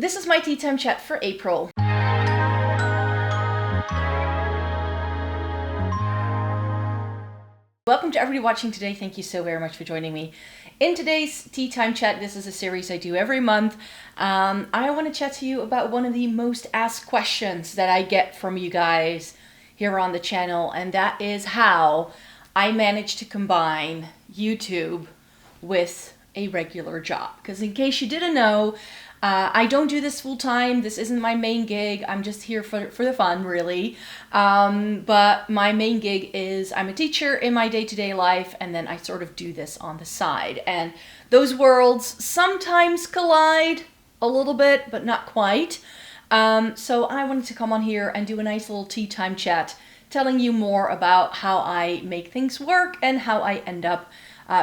This is my tea time chat for April. Welcome to everybody watching today. Thank you so very much for joining me. In today's tea time chat, this is a series I do every month. I want to chat to you about one of the most asked questions that I get from you guys here on the channel, and that is how I manage to combine YouTube with a regular job. Because in case you didn't know, I don't do this full time. This isn't my main gig. I'm just here for the fun, really. But my main gig is I'm a teacher in my day-to-day life, and then I sort of do this on the side. And those worlds sometimes collide a little bit, but not quite. So I wanted to come on here and do a nice little tea time chat, telling you more about how I make things work and how I end up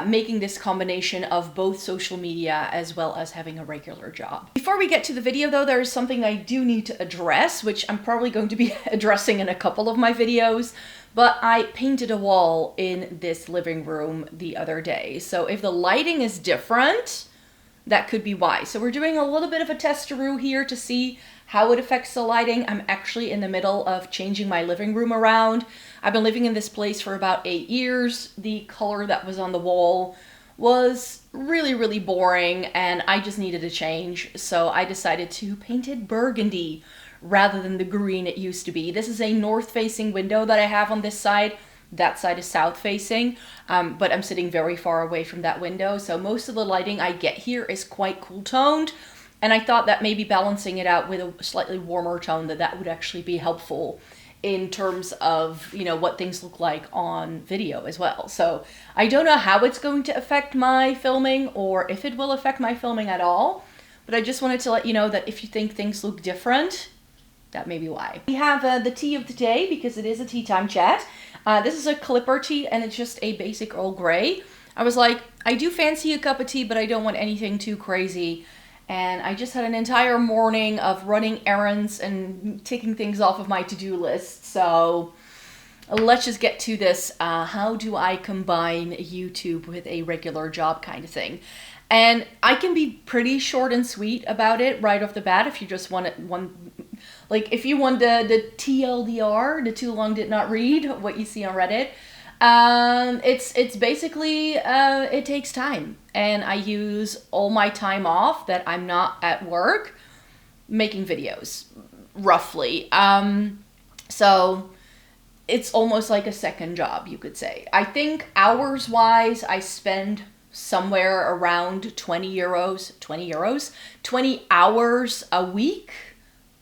making this combination of both social media as well as having a regular job. Before we get to the video though, there is something I do need to address, which I'm probably going to be addressing in a couple of my videos, but I painted a wall in this living room the other day. So if the lighting is different, that could be why. So we're doing a little bit of a testaroo here to see how it affects the lighting. I'm actually in the middle of changing my living room around. I've been living in this place for about 8 years. The color that was on the wall was really boring and I just needed a change. So I decided to paint it burgundy rather than the green it used to be. This is a north-facing window that I have on this side. That side is south-facing, but I'm sitting very far away from that window. So most of the lighting I get here is quite cool-toned. And I thought that maybe balancing it out with a slightly warmer tone, that would actually be helpful in terms of, you know, what things look like on video as well. So I don't know how it's going to affect my filming or if it will affect my filming at all, but I just wanted to let you know that if you think things look different, that may be why. We have the tea of the day because it is a tea time chat. This is a clipper tea and it's just a basic Earl Grey. I was like, I do fancy a cup of tea, but I don't want anything too crazy. And I just had an entire morning of running errands and taking things off of my to-do list. So let's just get to this. How do I combine YouTube with a regular job kind of thing? And I can be pretty short and sweet about it right off the bat if you just want it if you want the TLDR, the too long did not read, what you see on Reddit. It's basically, it takes time and I use all my time off that I'm not at work making videos, roughly. So it's almost like a second job, you could say. I think hours wise, I spend somewhere around 20 hours a week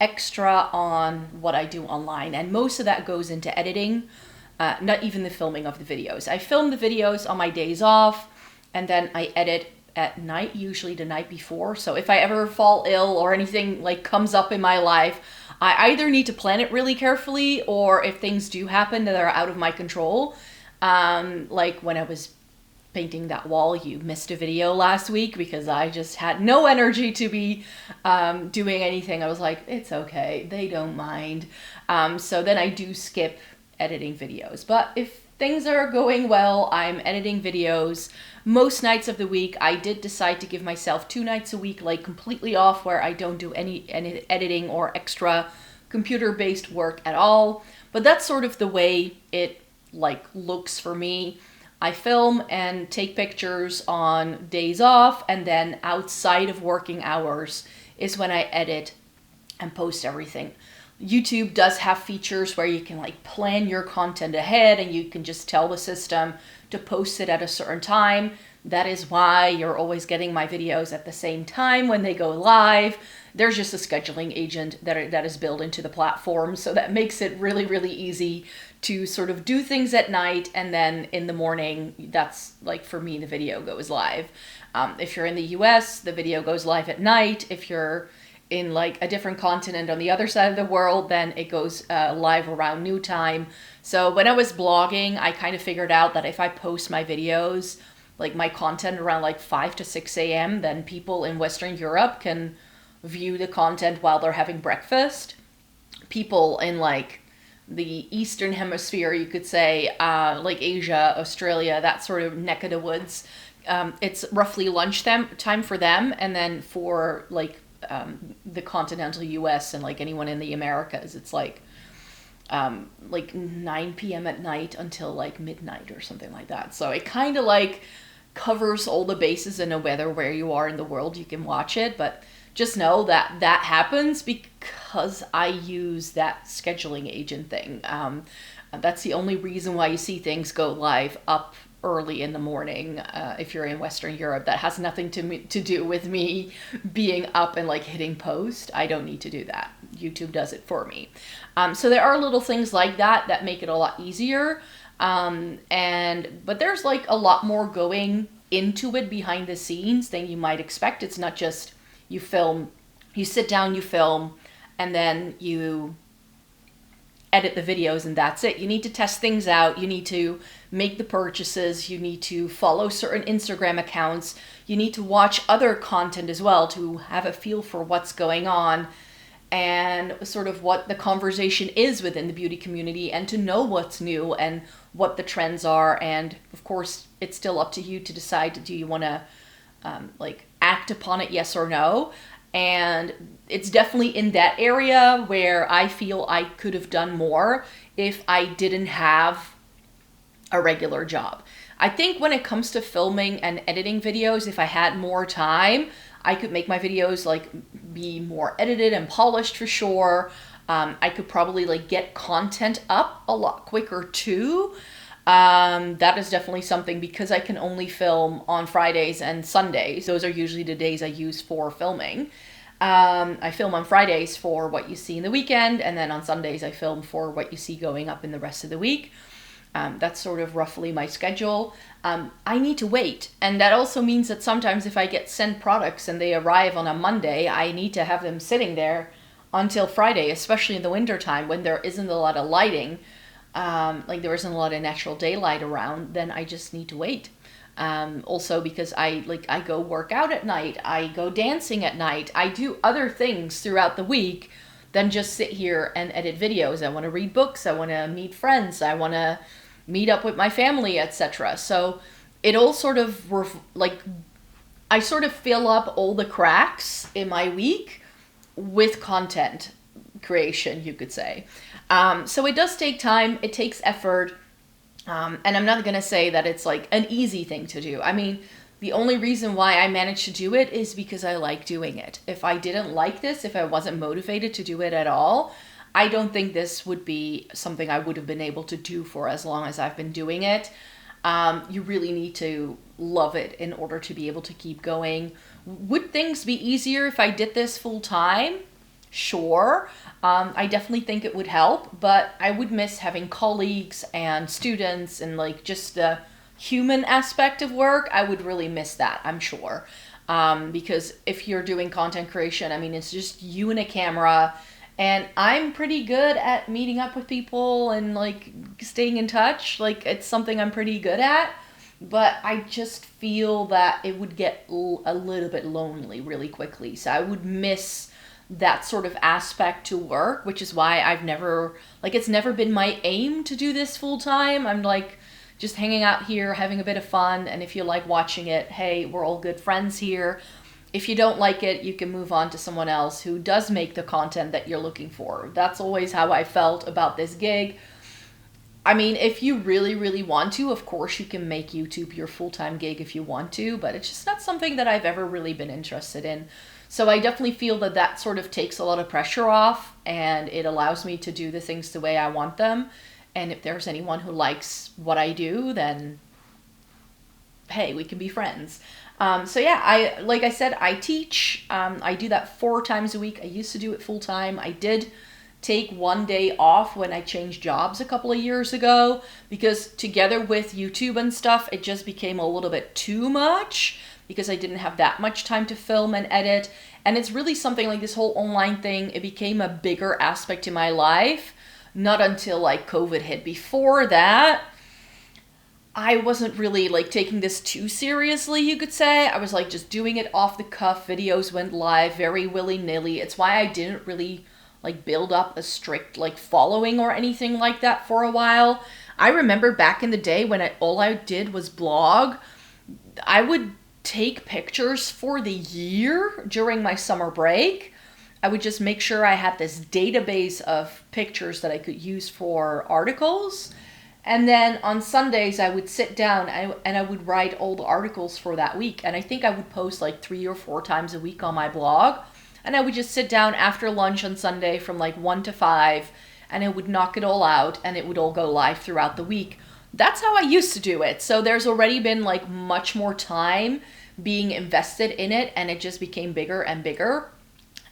extra on what I do online. And most of that goes into editing. Not even the filming of the videos. I film the videos on my days off and then I edit at night, usually the night before. So if I ever fall ill or anything like comes up in my life, I either need to plan it really carefully or if things do happen that are out of my control, like when I was painting that wall, you missed a video last week because I just had no energy to be doing anything. I was like, it's okay, they don't mind. So then I do skip editing videos. But if things are going well, I'm editing videos most nights of the week. I did decide to give myself 2 nights a week like completely off where I don't do any editing or extra computer-based work at all. But that's sort of the way it like looks for me. I film and take pictures on days off, and then outside of working hours is when I edit and post everything. YouTube does have features where you can like plan your content ahead and you can just tell the system to post it at a certain time. That is why you're always getting my videos at the same time when they go live. There's just a scheduling agent that is built into the platform, so that makes it really easy to sort of do things at night, and then in the morning, that's like for me, the video goes live. If you're in the US, the video goes live at night. If you're in like a different continent on the other side of the world, then it goes live around new time. So when I was blogging, I kind of figured out that if I post my videos, like my content around like 5 to 6 a.m., then people in Western Europe can view the content while they're having breakfast. People in like the Eastern Hemisphere, you could say, like Asia, Australia, that sort of neck of the woods, it's roughly lunchtime for them, and then for like the continental US and like anyone in the Americas, it's like 9 p.m. at night until like midnight or something like that. So it kind of like covers all the bases, and no matter where you are in the world, you can watch it. But just know that that happens because I use that scheduling agent thing. That's the only reason why you see things go live up early in the morning if you're in Western Europe. That has nothing to do with me being up and like hitting post. I don't need to do that. YouTube does it for me. So there are little things like that that make it a lot easier. But there's like a lot more going into it behind the scenes than you might expect. It's not just you film, you sit down, you film, and then you edit the videos and that's it. You need to test things out. You need to make the purchases. You need to follow certain Instagram accounts. You need to watch other content as well to have a feel for what's going on and sort of what the conversation is within the beauty community, and to know what's new and what the trends are. And of course, it's still up to you to decide, do you want to act upon it, yes or no? And it's definitely in that area where I feel I could have done more if I didn't have a regular job. I think when it comes to filming and editing videos, if I had more time, I could make my videos like be more edited and polished for sure. I could probably like get content up a lot quicker too. That is definitely something, because I can only film on Fridays and Sundays. Those are usually the days I use for filming. I film on Fridays for what you see in the weekend, and then on Sundays I film for what you see going up in the rest of the week. That's sort of roughly my schedule. I need to wait, and that also means that sometimes if I get sent products and they arrive on a Monday, I need to have them sitting there until Friday, especially in the winter time when there isn't a lot of lighting. There isn't a lot of natural daylight around, then I just need to wait. Also because I go work out at night, I go dancing at night, I do other things throughout the week than just sit here and edit videos. I want to read books, I want to meet friends, I want to meet up with my family, etc. So it all sort of I sort of fill up all the cracks in my week with content creation, you could say. So it does take time, it takes effort, and I'm not going to say that it's like an easy thing to do. I mean, the only reason why I managed to do it is because I like doing it. If I didn't like this, if I wasn't motivated to do it at all, I don't think this would be something I would have been able to do for as long as I've been doing it. You really need to love it in order to be able to keep going. Would things be easier if I did this full time? Sure. I definitely think it would help, but I would miss having colleagues and students and like just the human aspect of work. I would really miss that, I'm sure. Because if you're doing content creation, I mean, it's just you and a camera, and I'm pretty good at meeting up with people and like staying in touch. Like, it's something I'm pretty good at, but I just feel that it would get a little bit lonely really quickly. So I would miss that sort of aspect to work, which is why I've never, it's never been my aim to do this full time. I'm like just hanging out here, having a bit of fun, and if you like watching it, hey, we're all good friends here. If you don't like it, you can move on to someone else who does make the content that you're looking for. That's always how I felt about this gig. I mean, if you really, really want to, of course you can make YouTube your full-time gig if you want to, but it's just not something that I've ever really been interested in. So I definitely feel that that sort of takes a lot of pressure off, and it allows me to do the things the way I want them. And if there's anyone who likes what I do, then hey, we can be friends. So yeah, like I said, I teach. I do that 4 times a week. I used to do it full time. I did take one day off when I changed jobs a couple of years ago, because together with YouTube and stuff, it just became a little bit too much, because I didn't have that much time to film and edit. And it's really something like this whole online thing, it became a bigger aspect in my life, not until like COVID hit. Before that, I wasn't really like taking this too seriously, you could say. I was like just doing it off the cuff. Videos went live very willy-nilly. It's why I didn't really like build up a strict like following or anything like that for a while. I remember back in the day when all I did was blog, I would take pictures for the year during my summer break. I would just make sure I had this database of pictures that I could use for articles. And then on Sundays, I would sit down and I would write all the articles for that week. And I think I would post like 3 or 4 times a week on my blog. And I would just sit down after lunch on Sunday from like 1 to 5, and I would knock it all out, and it would all go live throughout the week. That's how I used to do it. So there's already been like much more time being invested in it, and it just became bigger and bigger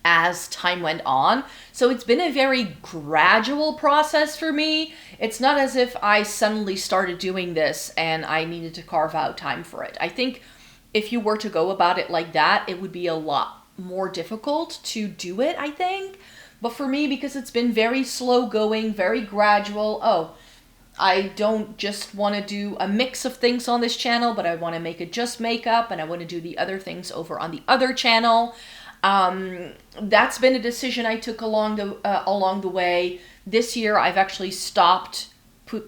as time went on. So it's been a very gradual process for me. It's not as if I suddenly started doing this and I needed to carve out time for it. I think if you were to go about it like that, it would be a lot more difficult to do it, I think. But for me, because it's been very slow going, very gradual, I don't just want to do a mix of things on this channel, but I want to make it just makeup, and I want to do the other things over on the other channel. That's been a decision I took along the way. This year, I've actually stopped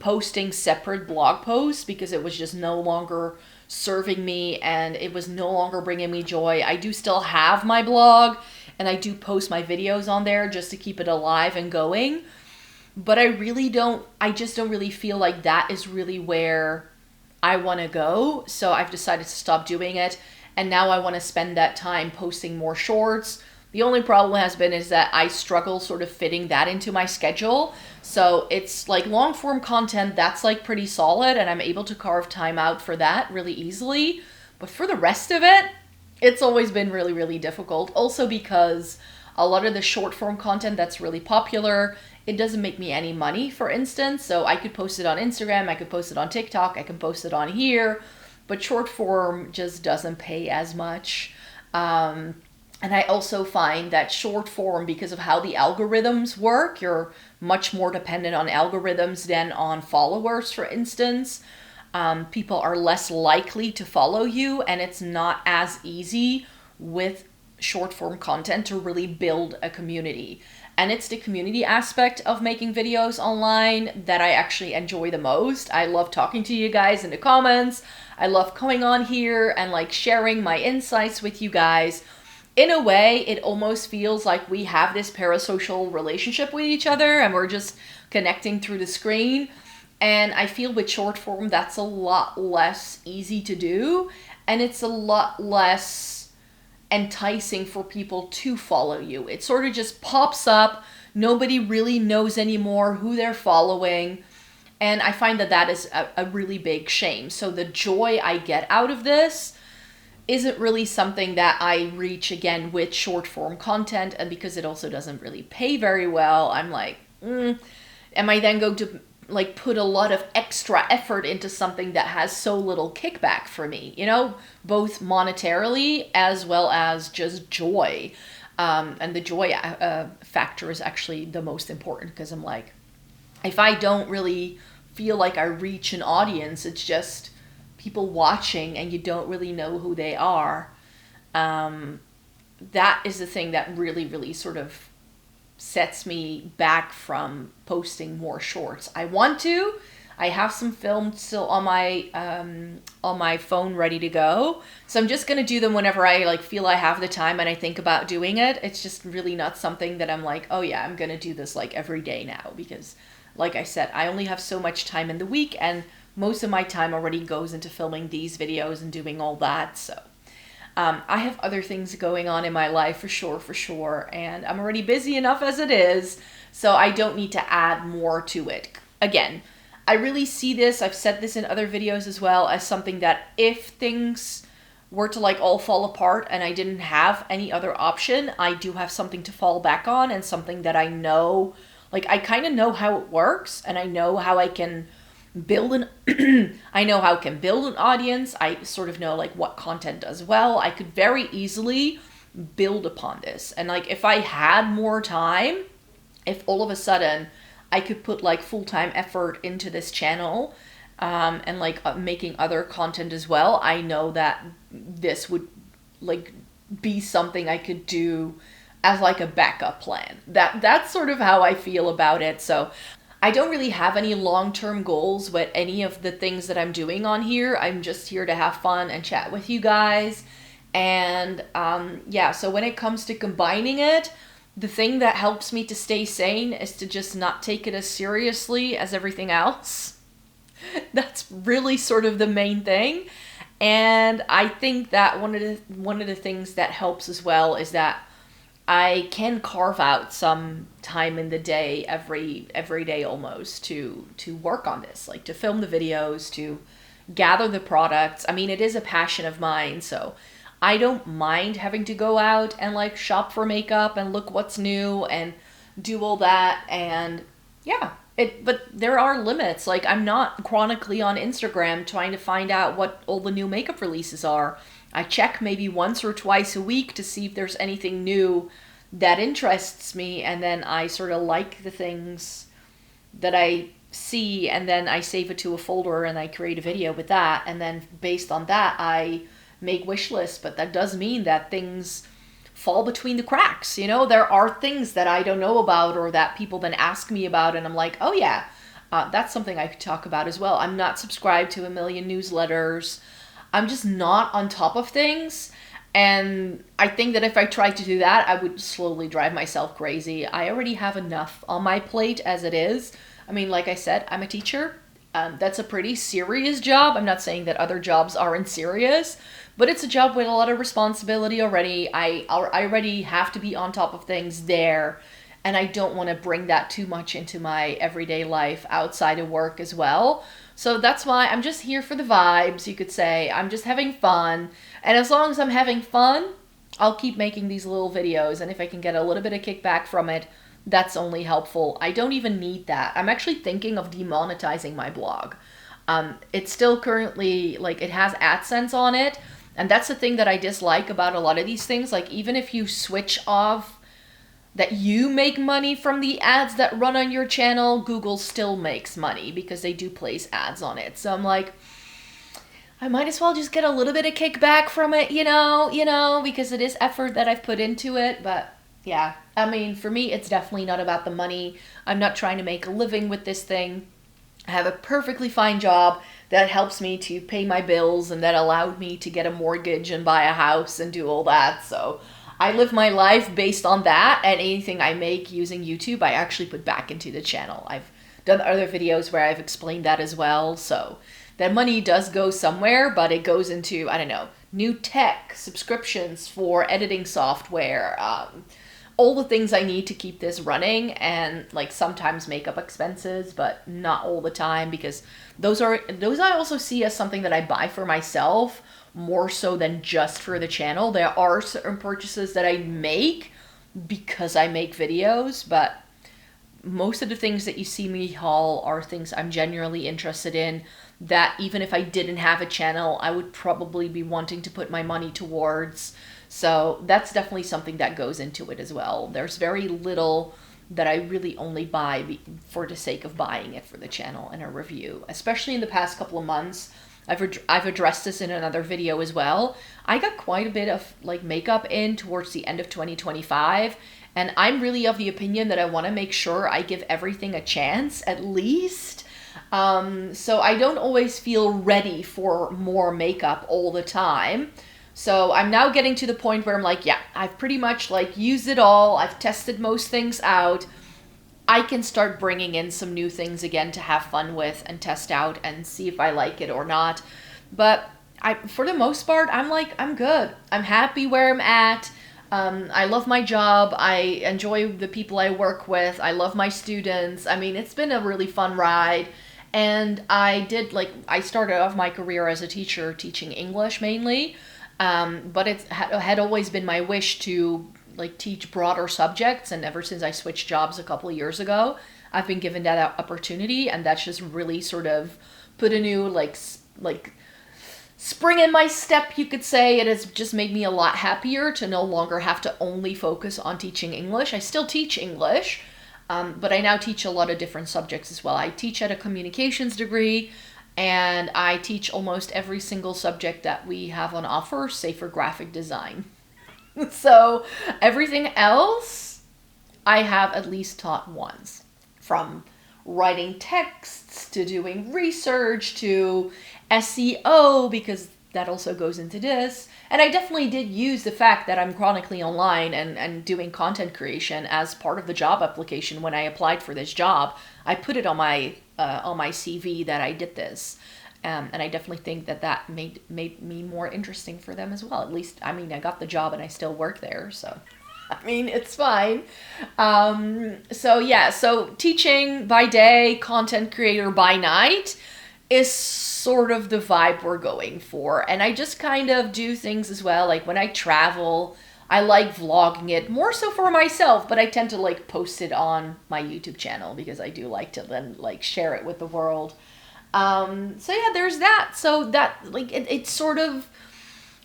posting separate blog posts because it was just no longer serving me and it was no longer bringing me joy. I do still have my blog and I do post my videos on there just to keep it alive and going. But I just don't really feel like that is really where I want to go. So I've decided to stop doing it. And now I want to spend that time posting more shorts. The only problem has been is that I struggle sort of fitting that into my schedule. So it's like long form content, that's like pretty solid, and I'm able to carve time out for that really easily. But for the rest of it, it's always been really, really difficult. Also because a lot of the short form content that's really popular, it doesn't make me any money, for instance. So I could post it on Instagram, I could post it on TikTok, I can post it on here. But short form just doesn't pay as much. And I also find that short form, because of how the algorithms work, you're much more dependent on algorithms than on followers, for instance. People are less likely to follow you, and it's not as easy with short form content to really build a community. And it's the community aspect of making videos online that I actually enjoy the most. I love talking to you guys in the comments. I love coming on here and like sharing my insights with you guys. In a way, it almost feels like we have this parasocial relationship with each other and we're just connecting through the screen. And I feel with short form, that's a lot less easy to do. And it's a lot less enticing for people to follow you. It sort of just pops up. Nobody really knows anymore who they're following. And I find that that is a really big shame. So the joy I get out of this isn't really something that I reach again with short form content. And because it also doesn't really pay very well, I'm like, am I then going to like put a lot of extra effort into something that has so little kickback for me, you know, both monetarily as well as just joy. And the joy factor is actually the most important, because I'm like, if I don't really feel like I reach an audience, it's just people watching and you don't really know who they are. That is the thing that really, really sort of sets me back from posting more shorts. I have some filmed still on my phone ready to go. So I'm just going to do them whenever I like feel I have the time and I think about doing it. It's just really not something that I'm like, oh yeah, I'm going to do this like every day now, because like I said, I only have so much time in the week and most of my time already goes into filming these videos and doing all that. So I have other things going on in my life for sure, and I'm already busy enough as it is, so I don't need to add more to it. Again, I really see this, I've said this in other videos as well, as something that if things were to like all fall apart and I didn't have any other option, I do have something to fall back on and something that I know, like I kind of know how it works and I know how I can build an I know how I can build an audience. I sort of know like what content does well. I could very easily build upon this. And like if I had more time, if all of a sudden I could put like full-time effort into this channel and like making other content as well, I know that this would like be something I could do as like a backup plan. That's sort of how I feel about it. So I don't really have any long-term goals with any of the things that I'm doing on here. I'm just here to have fun and chat with you guys. And yeah, so when it comes to combining it, the thing that helps me to stay sane is to just not take it as seriously as everything else. That's really sort of the main thing. And I think that one of the things that helps as well is that I can carve out some time in the day every day almost to work on this, like to film the videos, to gather the products. I mean, it is a passion of mine, so I don't mind having to go out and like shop for makeup and look what's new and do all that. And yeah, but there are limits. Like, I'm not chronically on Instagram trying to find out what all the new makeup releases are. I check maybe once or twice a week to see if there's anything new that interests me, and then I sort of like the things that I see, and then I save it to a folder and I create a video with that, and then based on that I make wish lists. But that does mean that things fall between the cracks, you know? There are things that I don't know about or that people then ask me about, and I'm like, oh yeah, that's something I could talk about as well. I'm not subscribed to a million newsletters. I'm just not on top of things. And I think that if I tried to do that, I would slowly drive myself crazy. I already have enough on my plate as it is. I mean, like I said, I'm a teacher. That's a pretty serious job. I'm not saying that other jobs aren't serious, but it's a job with a lot of responsibility already. I already have to be on top of things there, and I don't want to bring that too much into my everyday life outside of work as well. So that's why I'm just here for the vibes, you could say. I'm just having fun. And as long as I'm having fun, I'll keep making these little videos. And if I can get a little bit of kickback from it, that's only helpful. I don't even need that. I'm actually thinking of demonetizing my blog. It's still currently, like, it has AdSense on it. And that's the thing that I dislike about a lot of these things. Like, even if you switch off that you make money from the ads that run on your channel, Google still makes money because they do place ads on it. So I'm like, I might as well just get a little bit of kickback from it, you know, because it is effort that I've put into it. But yeah, I mean, for me, it's definitely not about the money. I'm not trying to make a living with this thing. I have a perfectly fine job that helps me to pay my bills and that allowed me to get a mortgage and buy a house and do all that. So I live my life based on that, and anything I make using YouTube, I actually put back into the channel. I've done other videos where I've explained that as well. So that money does go somewhere, but it goes into, I don't know, new tech, subscriptions for editing software, all the things I need to keep this running, and like sometimes makeup expenses, but not all the time, because those I also see as something that I buy for myself more so than just for the channel. There are certain purchases that I make because I make videos, but most of the things that you see me haul are things I'm genuinely interested in, that even if I didn't have a channel, I would probably be wanting to put my money towards. So that's definitely something that goes into it as well. There's very little that I really only buy for the sake of buying it for the channel and a review. Especially in the past couple of months, I've addressed this in another video as well. I got quite a bit of like makeup in towards the end of 2025, and I'm really of the opinion that I want to make sure I give everything a chance at least. So I don't always feel ready for more makeup all the time. So I'm now getting to the point where I'm like, yeah, I've pretty much like used it all. I've tested most things out. I can start bringing in some new things again to have fun with and test out and see if I like it or not. But for the most part, I'm like, I'm good. I'm happy where I'm at. I love my job. I enjoy the people I work with. I love my students. I mean, it's been a really fun ride. And I started off my career as a teacher, teaching English mainly. But it had always been my wish to like teach broader subjects, and ever since I switched jobs a couple of years ago, I've been given that opportunity, and that's just really sort of put a new like spring in my step, you could say. It has just made me a lot happier to no longer have to only focus on teaching English. I still teach English, but I now teach a lot of different subjects as well. I teach at a communications degree, and I teach almost every single subject that we have on offer, save for graphic design. So everything else I have at least taught once, from writing texts to doing research to SEO, because that also goes into this. And I definitely did use the fact that I'm chronically online and doing content creation as part of the job application. When I applied for this job, I put it on my CV that I did this. And I definitely think that that made me more interesting for them as well. At least, I mean, I got the job and I still work there, so I mean, it's fine. So yeah, so teaching by day, content creator by night is sort of the vibe we're going for. And I just kind of do things as well. Like when I travel, I like vlogging it more so for myself, but I tend to like post it on my YouTube channel because I do like to then like share it with the world. So yeah, there's that. So that like it's sort of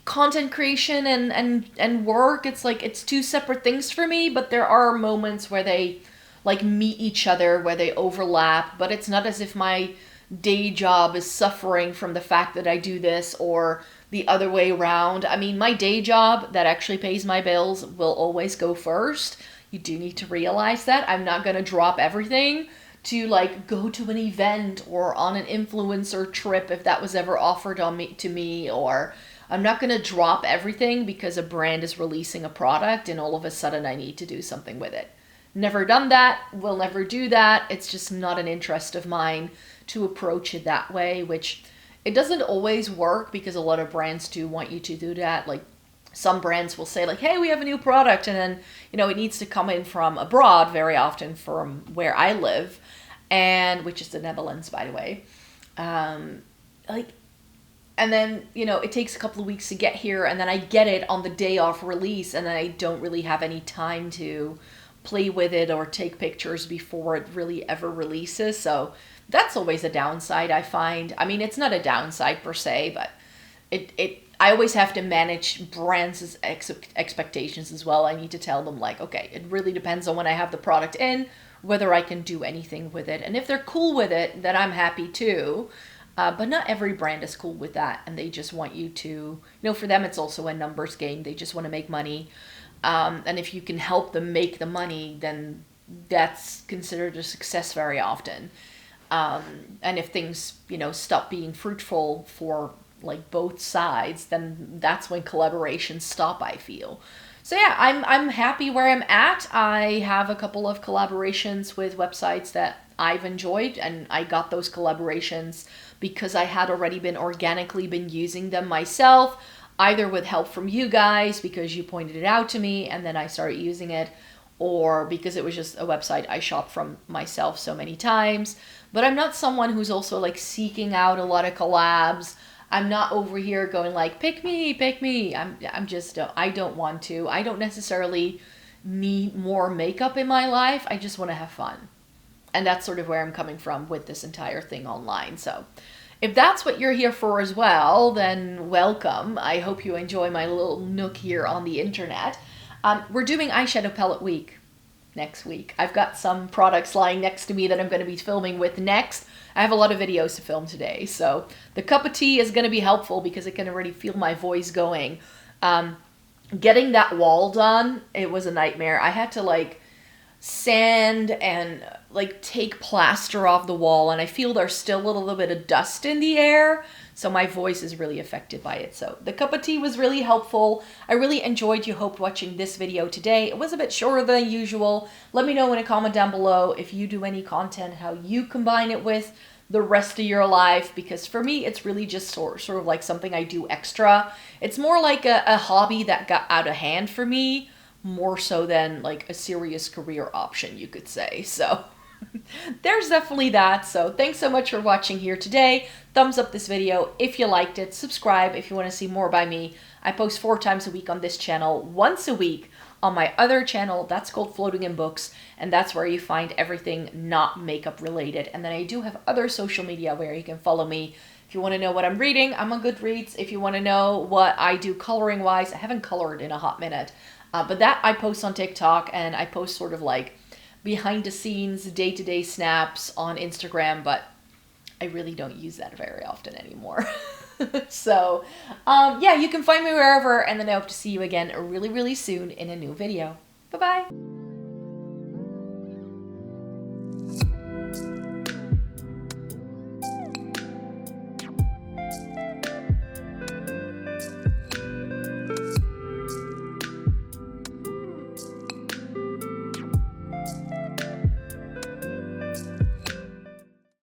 content creation and work. It's like it's two separate things for me, but there are moments where they like meet each other, where they overlap, but it's not as if my day job is suffering from the fact that I do this or the other way around. I mean, my day job that actually pays my bills will always go first. You do need to realize that. I'm not going to drop everything to like go to an event or on an influencer trip if that was ever offered to me, or I'm not going to drop everything because a brand is releasing a product and all of a sudden I need to do something with it. Never done that, will never do that. It's just not an interest of mine to approach it that way, which it doesn't always work because a lot of brands do want you to do that. Like some brands will say like, hey, we have a new product, and then, you know, it needs to come in from abroad, very often from where I live, and which is the Netherlands, by the way. And then, you know, it takes a couple of weeks to get here, and then I get it on the day of release, and then I don't really have any time to play with it or take pictures before it really ever releases. So that's always a downside, I find. I mean, it's not a downside per se, but I always have to manage brands' expectations as well. I need to tell them like, okay, it really depends on when I have the product in, whether I can do anything with it. And if they're cool with it, then I'm happy too. But not every brand is cool with that, and they just want you to, you know, for them it's also a numbers game. They just want to make money. And if you can help them make the money, then that's considered a success very often. And if things, you know, stop being fruitful for like both sides, then that's when collaborations stop, I feel. So yeah, I'm happy where I'm at. I have a couple of collaborations with websites that I've enjoyed, and I got those collaborations because I had already organically been using them myself, either with help from you guys because you pointed it out to me and then I started using it, or because it was just a website I shopped from myself so many times. But I'm not someone who's also like seeking out a lot of collabs. I'm not over here going like, pick me, pick me. I'm just, I don't want to. I don't necessarily need more makeup in my life. I just want to have fun. And that's sort of where I'm coming from with this entire thing online. So if that's what you're here for as well, then welcome. I hope you enjoy my little nook here on the internet. We're doing eyeshadow palette week next week. I've got some products lying next to me that I'm going to be filming with next. I have a lot of videos to film today, so the cup of tea is going to be helpful because I can already feel my voice going. Getting that wall done, it was a nightmare. I had to like sand and like take plaster off the wall, and I feel there's still a little bit of dust in the air, so my voice is really affected by it. So the cup of tea was really helpful. I really enjoyed you hoped watching this video today. It was a bit shorter than usual. Let me know in a comment down below if you do any content, how you combine it with the rest of your life, because for me it's really just sort of like something I do extra. It's more like a hobby that got out of hand for me, more so than like a serious career option, you could say. So there's definitely that. So thanks so much for watching here today. Thumbs up this video if you liked it. Subscribe if you want to see more by me. I post 4 times a week on this channel, once a week on my other channel that's called Floating in Books, and that's where you find everything not makeup related. And then I do have other social media where you can follow me. If you want to know what I'm reading, I'm on Goodreads. If you want to know what I do coloring wise, I haven't colored in a hot minute. But that I post on TikTok, and I post sort of like behind the scenes, day-to-day snaps on Instagram, but I really don't use that very often anymore. So, yeah, you can find me wherever, and then I hope to see you again really, really soon in a new video. Bye-bye!